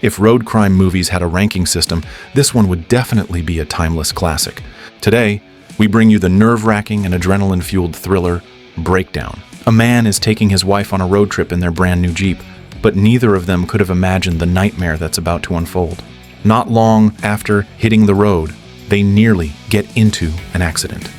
If road crime movies had a ranking system, this one would definitely be a timeless classic. Today, we bring you the nerve-wracking and adrenaline-fueled thriller, Breakdown. A man is taking his wife on a road trip in their brand new Jeep, but neither of them could have imagined the nightmare that's about to unfold. Not long after hitting the road, they nearly get into an accident.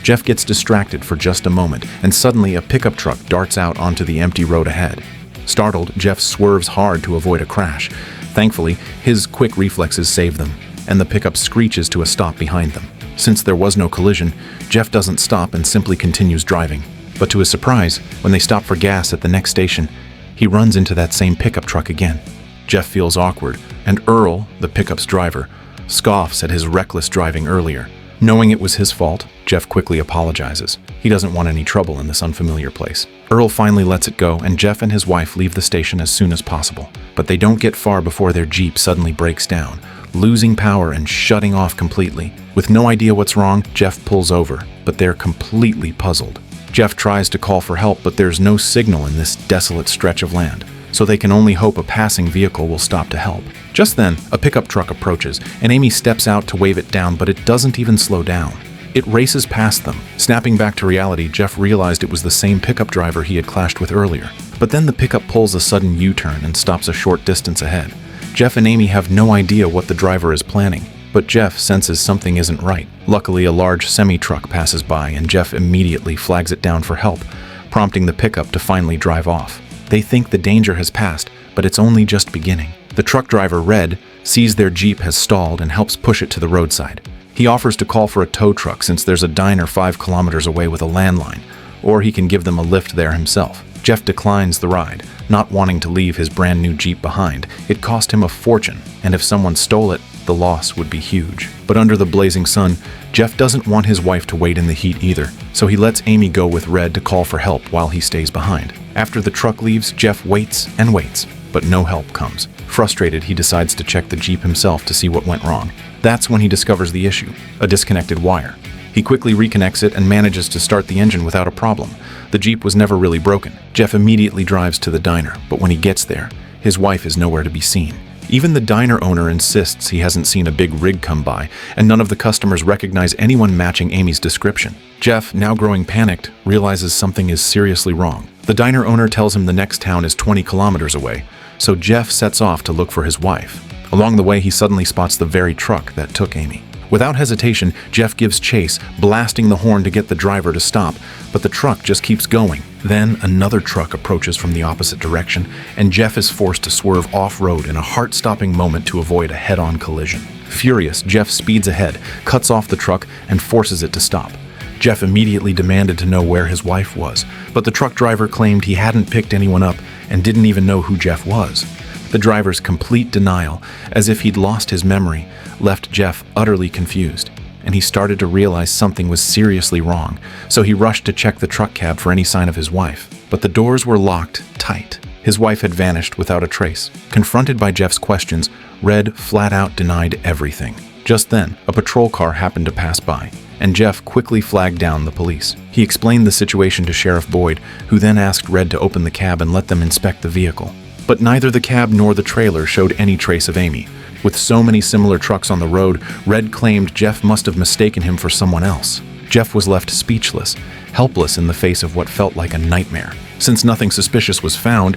Jeff gets distracted for just a moment, and suddenly a pickup truck darts out onto the empty road ahead. Startled, Jeff swerves hard to avoid a crash. Thankfully, his quick reflexes save them, and the pickup screeches to a stop behind them. Since there was no collision, Jeff doesn't stop and simply continues driving. But to his surprise, when they stop for gas at the next station, he runs into that same pickup truck again. Jeff feels awkward, and Earl, the pickup's driver, scoffs at his reckless driving earlier. Knowing it was his fault, Jeff quickly apologizes. He doesn't want any trouble in this unfamiliar place. Earl finally lets it go, and Jeff and his wife leave the station as soon as possible. But they don't get far before their Jeep suddenly breaks down, losing power and shutting off completely. With no idea what's wrong, Jeff pulls over, but they're completely puzzled. Jeff tries to call for help, but there's no signal in this desolate stretch of land, so they can only hope a passing vehicle will stop to help. Just then, a pickup truck approaches, and Amy steps out to wave it down, but it doesn't even slow down. It races past them. Snapping back to reality, Jeff realized it was the same pickup driver he had clashed with earlier. But then the pickup pulls a sudden U-turn and stops a short distance ahead. Jeff and Amy have no idea what the driver is planning, but Jeff senses something isn't right. Luckily, a large semi-truck passes by, and Jeff immediately flags it down for help, prompting the pickup to finally drive off. They think the danger has passed, but it's only just beginning. The truck driver, Red, sees their Jeep has stalled and helps push it to the roadside. He offers to call for a tow truck since there's a diner 5 kilometers away with a landline, or he can give them a lift there himself. Jeff declines the ride, not wanting to leave his brand new Jeep behind. It cost him a fortune, and if someone stole it, the loss would be huge. But under the blazing sun, Jeff doesn't want his wife to wait in the heat either, so he lets Amy go with Red to call for help while he stays behind. After the truck leaves, Jeff waits and waits, but no help comes. Frustrated, he decides to check the Jeep himself to see what went wrong. That's when he discovers the issue, a disconnected wire. He quickly reconnects it and manages to start the engine without a problem. The Jeep was never really broken. Jeff immediately drives to the diner, but when he gets there, his wife is nowhere to be seen. Even the diner owner insists he hasn't seen a big rig come by, and none of the customers recognize anyone matching Amy's description. Jeff, now growing panicked, realizes something is seriously wrong. The diner owner tells him the next town is 20 kilometers away, so Jeff sets off to look for his wife. Along the way, he suddenly spots the very truck that took Amy. Without hesitation, Jeff gives chase, blasting the horn to get the driver to stop, but the truck just keeps going. Then another truck approaches from the opposite direction, and Jeff is forced to swerve off-road in a heart-stopping moment to avoid a head-on collision. Furious, Jeff speeds ahead, cuts off the truck, and forces it to stop. Jeff immediately demanded to know where his wife was, but the truck driver claimed he hadn't picked anyone up and didn't even know who Jeff was. The driver's complete denial, as if he'd lost his memory, left Jeff utterly confused, and he started to realize something was seriously wrong, so he rushed to check the truck cab for any sign of his wife. But the doors were locked tight. His wife had vanished without a trace. Confronted by Jeff's questions, Red flat out denied everything. Just then, a patrol car happened to pass by, and Jeff quickly flagged down the police. He explained the situation to Sheriff Boyd, who then asked Red to open the cab and let them inspect the vehicle. But neither the cab nor the trailer showed any trace of Amy. With so many similar trucks on the road, Red claimed Jeff must have mistaken him for someone else. Jeff was left speechless, helpless in the face of what felt like a nightmare. Since nothing suspicious was found,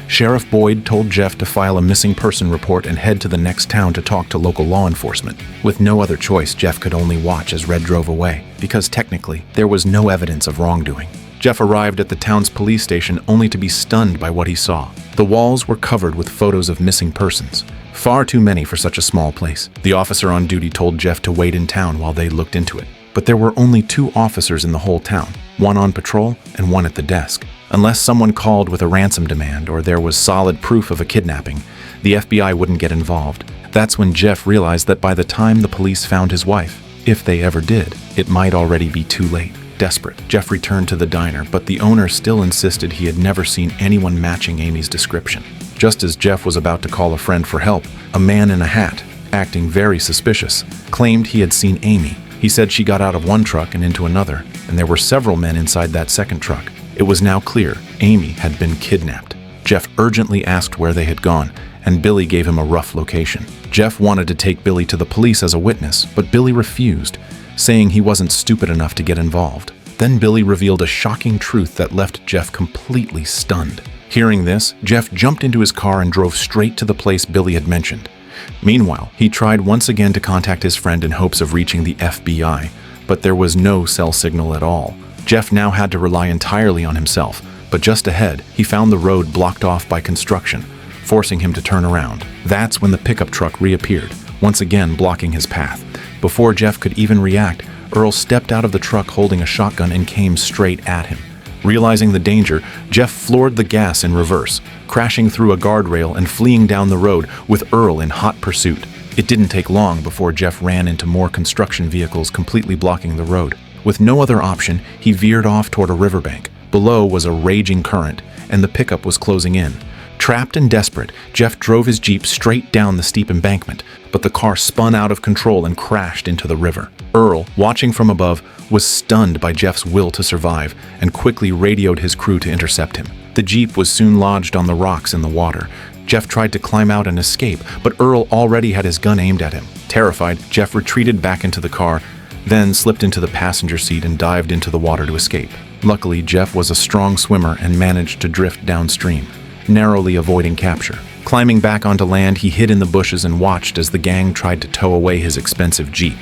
Sheriff Boyd told Jeff to file a missing person report and head to the next town to talk to local law enforcement. With no other choice, Jeff could only watch as Red drove away, because technically, there was no evidence of wrongdoing. Jeff arrived at the town's police station only to be stunned by what he saw. The walls were covered with photos of missing persons. Far too many for such a small place. The officer on duty told Jeff to wait in town while they looked into it. But there were only 2 officers in the whole town, one on patrol and one at the desk. Unless someone called with a ransom demand or there was solid proof of a kidnapping, the FBI wouldn't get involved. That's when Jeff realized that by the time the police found his wife, if they ever did, it might already be too late. Desperate, Jeff returned to the diner, but the owner still insisted he had never seen anyone matching Amy's description. Just as Jeff was about to call a friend for help, a man in a hat, acting very suspicious, claimed he had seen Amy. He said she got out of one truck and into another, and there were several men inside that second truck. It was now clear Amy had been kidnapped. Jeff urgently asked where they had gone, and Billy gave him a rough location. Jeff wanted to take Billy to the police as a witness, but Billy refused, saying he wasn't stupid enough to get involved. Then Billy revealed a shocking truth that left Jeff completely stunned. Hearing this, Jeff jumped into his car and drove straight to the place Billy had mentioned. Meanwhile, he tried once again to contact his friend in hopes of reaching the FBI, but there was no cell signal at all. Jeff now had to rely entirely on himself, but just ahead, he found the road blocked off by construction, forcing him to turn around. That's when the pickup truck reappeared, once again blocking his path. Before Jeff could even react, Earl stepped out of the truck holding a shotgun and came straight at him. Realizing the danger, Jeff floored the gas in reverse, crashing through a guardrail and fleeing down the road with Earl in hot pursuit. It didn't take long before Jeff ran into more construction vehicles completely blocking the road. With no other option, he veered off toward a riverbank. Below was a raging current, and the pickup was closing in. Trapped and desperate, Jeff drove his Jeep straight down the steep embankment, but the car spun out of control and crashed into the river. Earl, watching from above, was stunned by Jeff's will to survive and quickly radioed his crew to intercept him. The Jeep was soon lodged on the rocks in the water. Jeff tried to climb out and escape, but Earl already had his gun aimed at him. Terrified, Jeff retreated back into the car, then slipped into the passenger seat and dived into the water to escape. Luckily, Jeff was a strong swimmer and managed to drift downstream, narrowly avoiding capture. Climbing back onto land, he hid in the bushes and watched as the gang tried to tow away his expensive Jeep.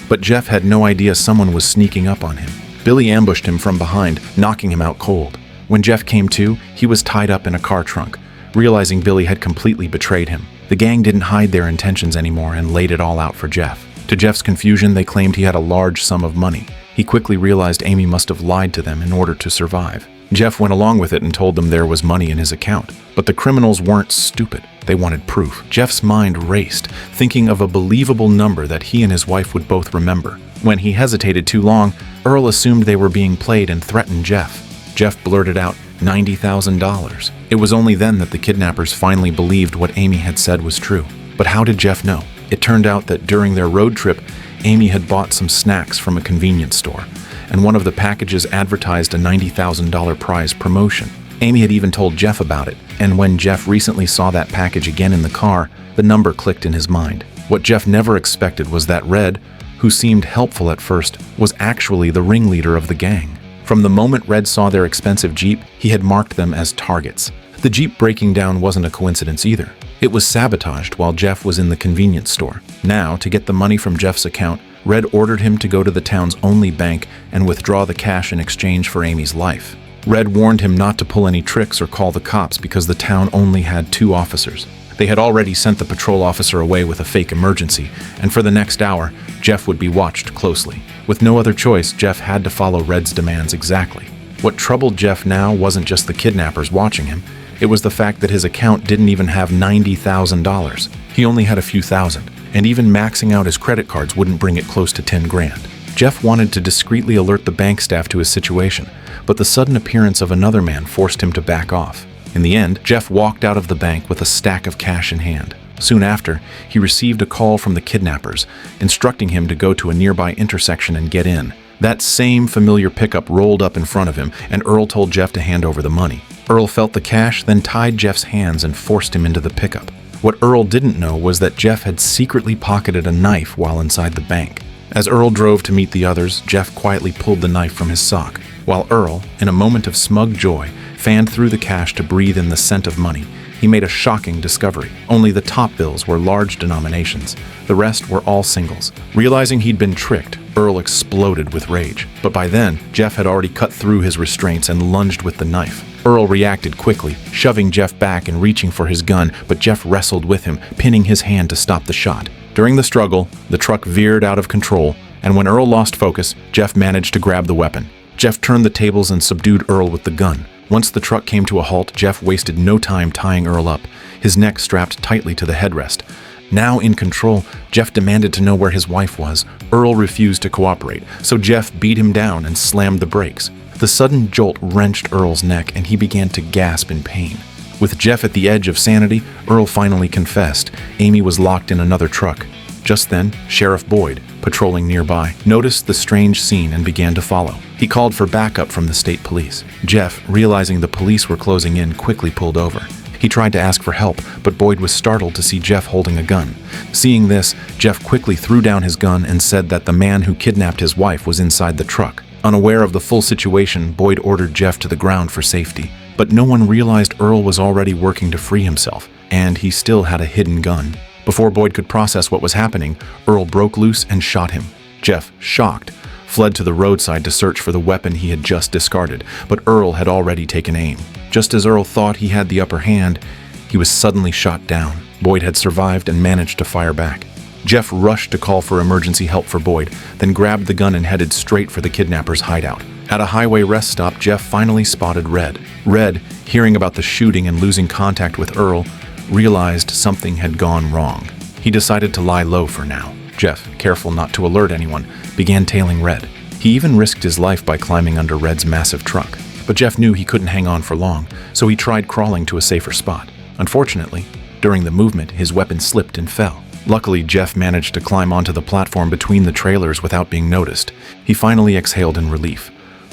But Jeff had no idea someone was sneaking up on him. Billy ambushed him from behind, knocking him out cold. When Jeff came to, he was tied up in a car trunk, realizing Billy had completely betrayed him. The gang didn't hide their intentions anymore and laid it all out for Jeff. To Jeff's confusion, they claimed he had a large sum of money. He quickly realized Amy must have lied to them in order to survive. Jeff went along with it and told them there was money in his account. But the criminals weren't stupid. They wanted proof. Jeff's mind raced, thinking of a believable number that he and his wife would both remember. When he hesitated too long, Earl assumed they were being played and threatened Jeff. Jeff blurted out $90,000. It was only then that the kidnappers finally believed what Amy had said was true. But how did Jeff know? It turned out that during their road trip, Amy had bought some snacks from a convenience store, and one of the packages advertised a $90,000 prize promotion. Amy had even told Jeff about it, and when Jeff recently saw that package again in the car, the number clicked in his mind. What Jeff never expected was that Red, who seemed helpful at first, was actually the ringleader of the gang. From the moment Red saw their expensive Jeep, he had marked them as targets. The Jeep breaking down wasn't a coincidence either. It was sabotaged while Jeff was in the convenience store. Now, to get the money from Jeff's account, Red ordered him to go to the town's only bank and withdraw the cash in exchange for Amy's life. Red warned him not to pull any tricks or call the cops because the town only had 2 officers. They had already sent the patrol officer away with a fake emergency, and for the next hour, Jeff would be watched closely. With no other choice, Jeff had to follow Red's demands exactly. What troubled Jeff now wasn't just the kidnappers watching him. It was the fact that his account didn't even have $90,000. He only had a few thousand, and even maxing out his credit cards wouldn't bring it close to 10 grand. Jeff wanted to discreetly alert the bank staff to his situation, but the sudden appearance of another man forced him to back off. In the end, Jeff walked out of the bank with a stack of cash in hand. Soon after, he received a call from the kidnappers, instructing him to go to a nearby intersection and get in. That same familiar pickup rolled up in front of him, and Earl told Jeff to hand over the money. Earl felt the cash, then tied Jeff's hands and forced him into the pickup. What Earl didn't know was that Jeff had secretly pocketed a knife while inside the bank. As Earl drove to meet the others, Jeff quietly pulled the knife from his sock, while Earl, in a moment of smug joy, fanned through the cash to breathe in the scent of money. He made a shocking discovery. Only the top bills were large denominations. The rest were all singles. Realizing he'd been tricked, Earl exploded with rage. But by then, Jeff had already cut through his restraints and lunged with the knife. Earl reacted quickly, shoving Jeff back and reaching for his gun, but Jeff wrestled with him, pinning his hand to stop the shot. During the struggle, the truck veered out of control, and when Earl lost focus, Jeff managed to grab the weapon. Jeff turned the tables and subdued Earl with the gun. Once the truck came to a halt, Jeff wasted no time tying Earl up, his neck strapped tightly to the headrest. Now in control, Jeff demanded to know where his wife was. Earl refused to cooperate, so Jeff beat him down and slammed the brakes. The sudden jolt wrenched Earl's neck, and he began to gasp in pain. With Jeff at the edge of sanity, Earl finally confessed. Amy was locked in another truck. Just then, Sheriff Boyd, patrolling nearby, noticed the strange scene and began to follow. He called for backup from the state police. Jeff, realizing the police were closing in, quickly pulled over. He tried to ask for help, but Boyd was startled to see Jeff holding a gun. Seeing this, Jeff quickly threw down his gun and said that the man who kidnapped his wife was inside the truck. Unaware of the full situation, Boyd ordered Jeff to the ground for safety. But no one realized Earl was already working to free himself, and he still had a hidden gun. Before Boyd could process what was happening, Earl broke loose and shot him. Jeff, shocked, fled to the roadside to search for the weapon he had just discarded, but Earl had already taken aim. Just as Earl thought he had the upper hand, he was suddenly shot down. Boyd had survived and managed to fire back. Jeff rushed to call for emergency help for Boyd, then grabbed the gun and headed straight for the kidnappers' hideout. At a highway rest stop, Jeff finally spotted Red. Red, hearing about the shooting and losing contact with Earl, realized something had gone wrong. He decided to lie low for now. Jeff, careful not to alert anyone, began tailing Red. He even risked his life by climbing under Red's massive truck. But Jeff knew he couldn't hang on for long, so he tried crawling to a safer spot. Unfortunately, during the movement, his weapon slipped and fell. Luckily, Jeff managed to climb onto the platform between the trailers without being noticed. He finally exhaled in relief.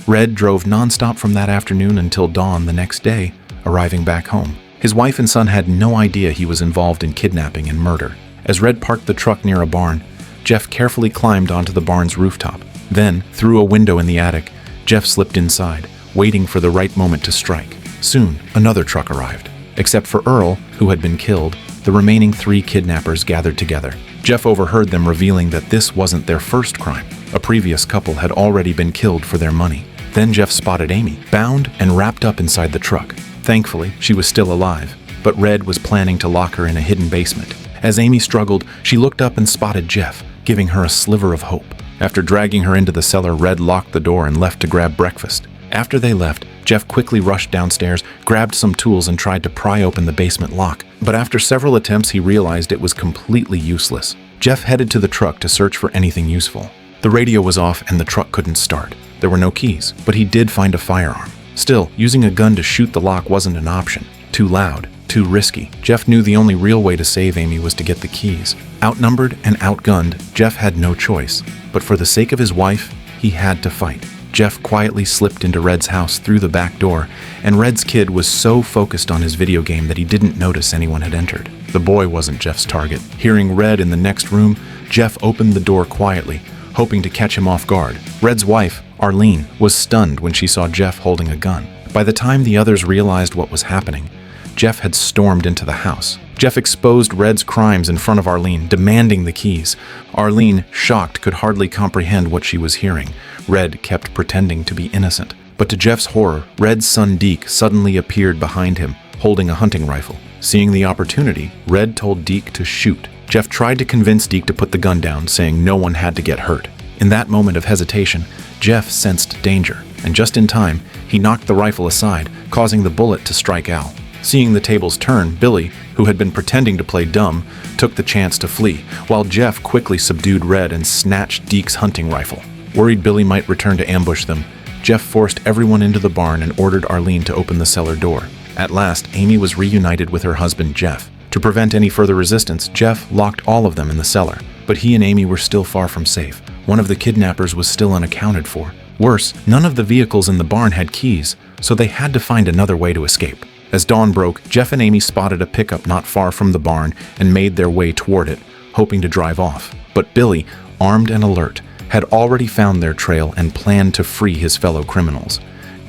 Red drove nonstop from that afternoon until dawn the next day, arriving back home. His wife and son had no idea he was involved in kidnapping and murder. As Red parked the truck near a barn, Jeff carefully climbed onto the barn's rooftop. Then, through a window in the attic, Jeff slipped inside, waiting for the right moment to strike. Soon, another truck arrived. Except for Earl, who had been killed, the remaining 3 kidnappers gathered together. Jeff overheard them revealing that this wasn't their first crime. A previous couple had already been killed for their money. Then Jeff spotted Amy, bound and wrapped up inside the truck. Thankfully, she was still alive, but Red was planning to lock her in a hidden basement. As Amy struggled, she looked up and spotted Jeff, giving her a sliver of hope. After dragging her into the cellar, Red locked the door and left to grab breakfast. After they left, Jeff quickly rushed downstairs, grabbed some tools, and tried to pry open the basement lock. But after several attempts, he realized it was completely useless. Jeff headed to the truck to search for anything useful. The radio was off and the truck couldn't start. There were no keys, but he did find a firearm. Still, using a gun to shoot the lock wasn't an option. Too loud, too risky. Jeff knew the only real way to save Amy was to get the keys. Outnumbered and outgunned, Jeff had no choice. But for the sake of his wife, he had to fight. Jeff quietly slipped into Red's house through the back door, and Red's kid was so focused on his video game that he didn't notice anyone had entered. The boy wasn't Jeff's target. Hearing Red in the next room, Jeff opened the door quietly, hoping to catch him off guard. Red's wife, Arlene, was stunned when she saw Jeff holding a gun. By the time the others realized what was happening, Jeff had stormed into the house. Jeff exposed Red's crimes in front of Arlene, demanding the keys. Arlene, shocked, could hardly comprehend what she was hearing. Red kept pretending to be innocent. But to Jeff's horror, Red's son Deke suddenly appeared behind him, holding a hunting rifle. Seeing the opportunity, Red told Deke to shoot. Jeff tried to convince Deke to put the gun down, saying no one had to get hurt. In that moment of hesitation, Jeff sensed danger, and just in time, he knocked the rifle aside, causing the bullet to strike Al. Seeing the tables turn, Billy, who had been pretending to play dumb, took the chance to flee, while Jeff quickly subdued Red and snatched Deke's hunting rifle. Worried Billy might return to ambush them, Jeff forced everyone into the barn and ordered Arlene to open the cellar door. At last, Amy was reunited with her husband, Jeff. To prevent any further resistance, Jeff locked all of them in the cellar. But he and Amy were still far from safe. One of the kidnappers was still unaccounted for. Worse, none of the vehicles in the barn had keys, so they had to find another way to escape. As dawn broke, Jeff and Amy spotted a pickup not far from the barn and made their way toward it, hoping to drive off. But Billy, armed and alert, had already found their trail and planned to free his fellow criminals.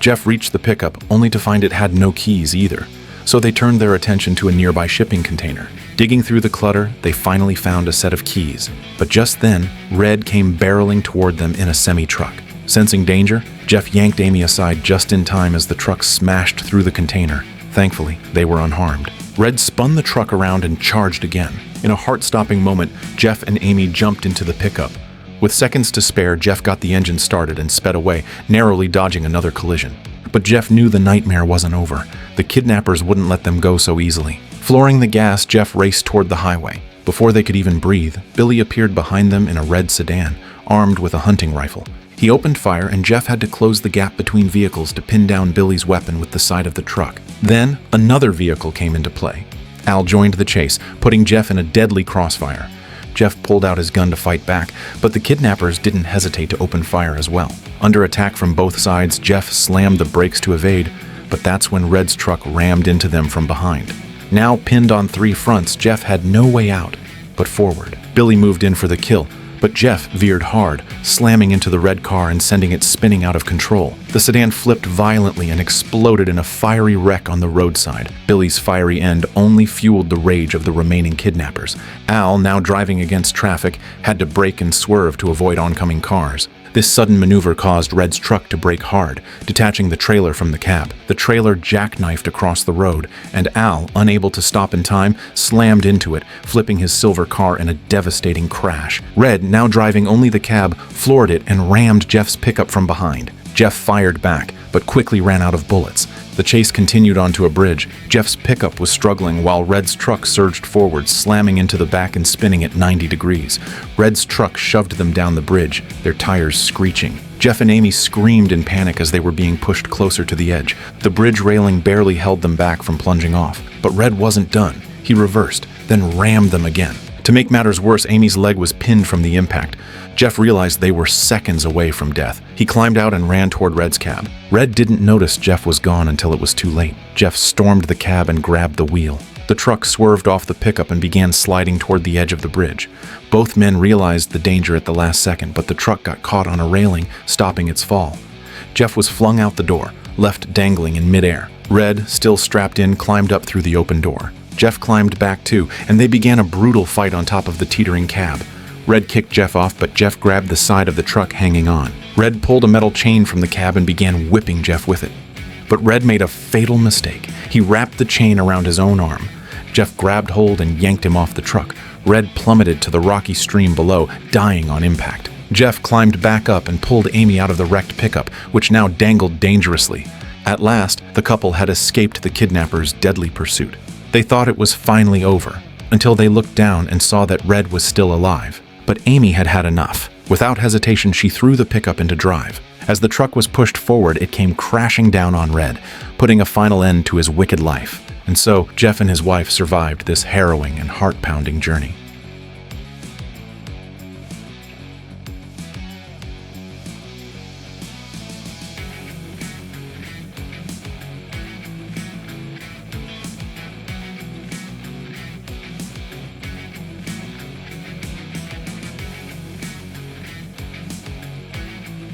Jeff reached the pickup only to find it had no keys either, so they turned their attention to a nearby shipping container. Digging through the clutter, they finally found a set of keys. But just then, Red came barreling toward them in a semi-truck. Sensing danger, Jeff yanked Amy aside just in time as the truck smashed through the container. Thankfully, they were unharmed. Red spun the truck around and charged again. In a heart-stopping moment, Jeff and Amy jumped into the pickup. With seconds to spare, Jeff got the engine started and sped away, narrowly dodging another collision. But Jeff knew the nightmare wasn't over. The kidnappers wouldn't let them go so easily. Flooring the gas, Jeff raced toward the highway. Before they could even breathe, Billy appeared behind them in a red sedan, armed with a hunting rifle. He opened fire, and Jeff had to close the gap between vehicles to pin down Billy's weapon with the side of the truck. Then, another vehicle came into play. Al joined the chase, putting Jeff in a deadly crossfire. Jeff pulled out his gun to fight back, but the kidnappers didn't hesitate to open fire as well. Under attack from both sides, Jeff slammed the brakes to evade, but that's when Red's truck rammed into them from behind. Now pinned on 3 fronts, Jeff had no way out but forward. Billy moved in for the kill, but Jeff veered hard, slamming into the red car and sending it spinning out of control. The sedan flipped violently and exploded in a fiery wreck on the roadside. Billy's fiery end only fueled the rage of the remaining kidnappers. Al, now driving against traffic, had to brake and swerve to avoid oncoming cars. This sudden maneuver caused Red's truck to brake hard, detaching the trailer from the cab. The trailer jackknifed across the road, and Al, unable to stop in time, slammed into it, flipping his silver car in a devastating crash. Red, now driving only the cab, floored it and rammed Jeff's pickup from behind. Jeff fired back, but quickly ran out of bullets. The chase continued onto a bridge. Jeff's pickup was struggling while Red's truck surged forward, slamming into the back and spinning at 90 degrees. Red's truck shoved them down the bridge, their tires screeching. Jeff and Amy screamed in panic as they were being pushed closer to the edge. The bridge railing barely held them back from plunging off. But Red wasn't done. He reversed, then rammed them again. To make matters worse, Amy's leg was pinned from the impact. Jeff realized they were seconds away from death. He climbed out and ran toward Red's cab. Red didn't notice Jeff was gone until it was too late. Jeff stormed the cab and grabbed the wheel. The truck swerved off the pickup and began sliding toward the edge of the bridge. Both men realized the danger at the last second, but the truck got caught on a railing, stopping its fall. Jeff was flung out the door, left dangling in midair. Red, still strapped in, climbed up through the open door. Jeff climbed back too, and they began a brutal fight on top of the teetering cab. Red kicked Jeff off, but Jeff grabbed the side of the truck hanging on. Red pulled a metal chain from the cab and began whipping Jeff with it. But Red made a fatal mistake. He wrapped the chain around his own arm. Jeff grabbed hold and yanked him off the truck. Red plummeted to the rocky stream below, dying on impact. Jeff climbed back up and pulled Amy out of the wrecked pickup, which now dangled dangerously. At last, the couple had escaped the kidnappers' deadly pursuit. They thought it was finally over, until they looked down and saw that Red was still alive. But Amy had had enough. Without hesitation, she threw the pickup into drive. As the truck was pushed forward, it came crashing down on Red, putting a final end to his wicked life. And so, Jeff and his wife survived this harrowing and heart-pounding journey.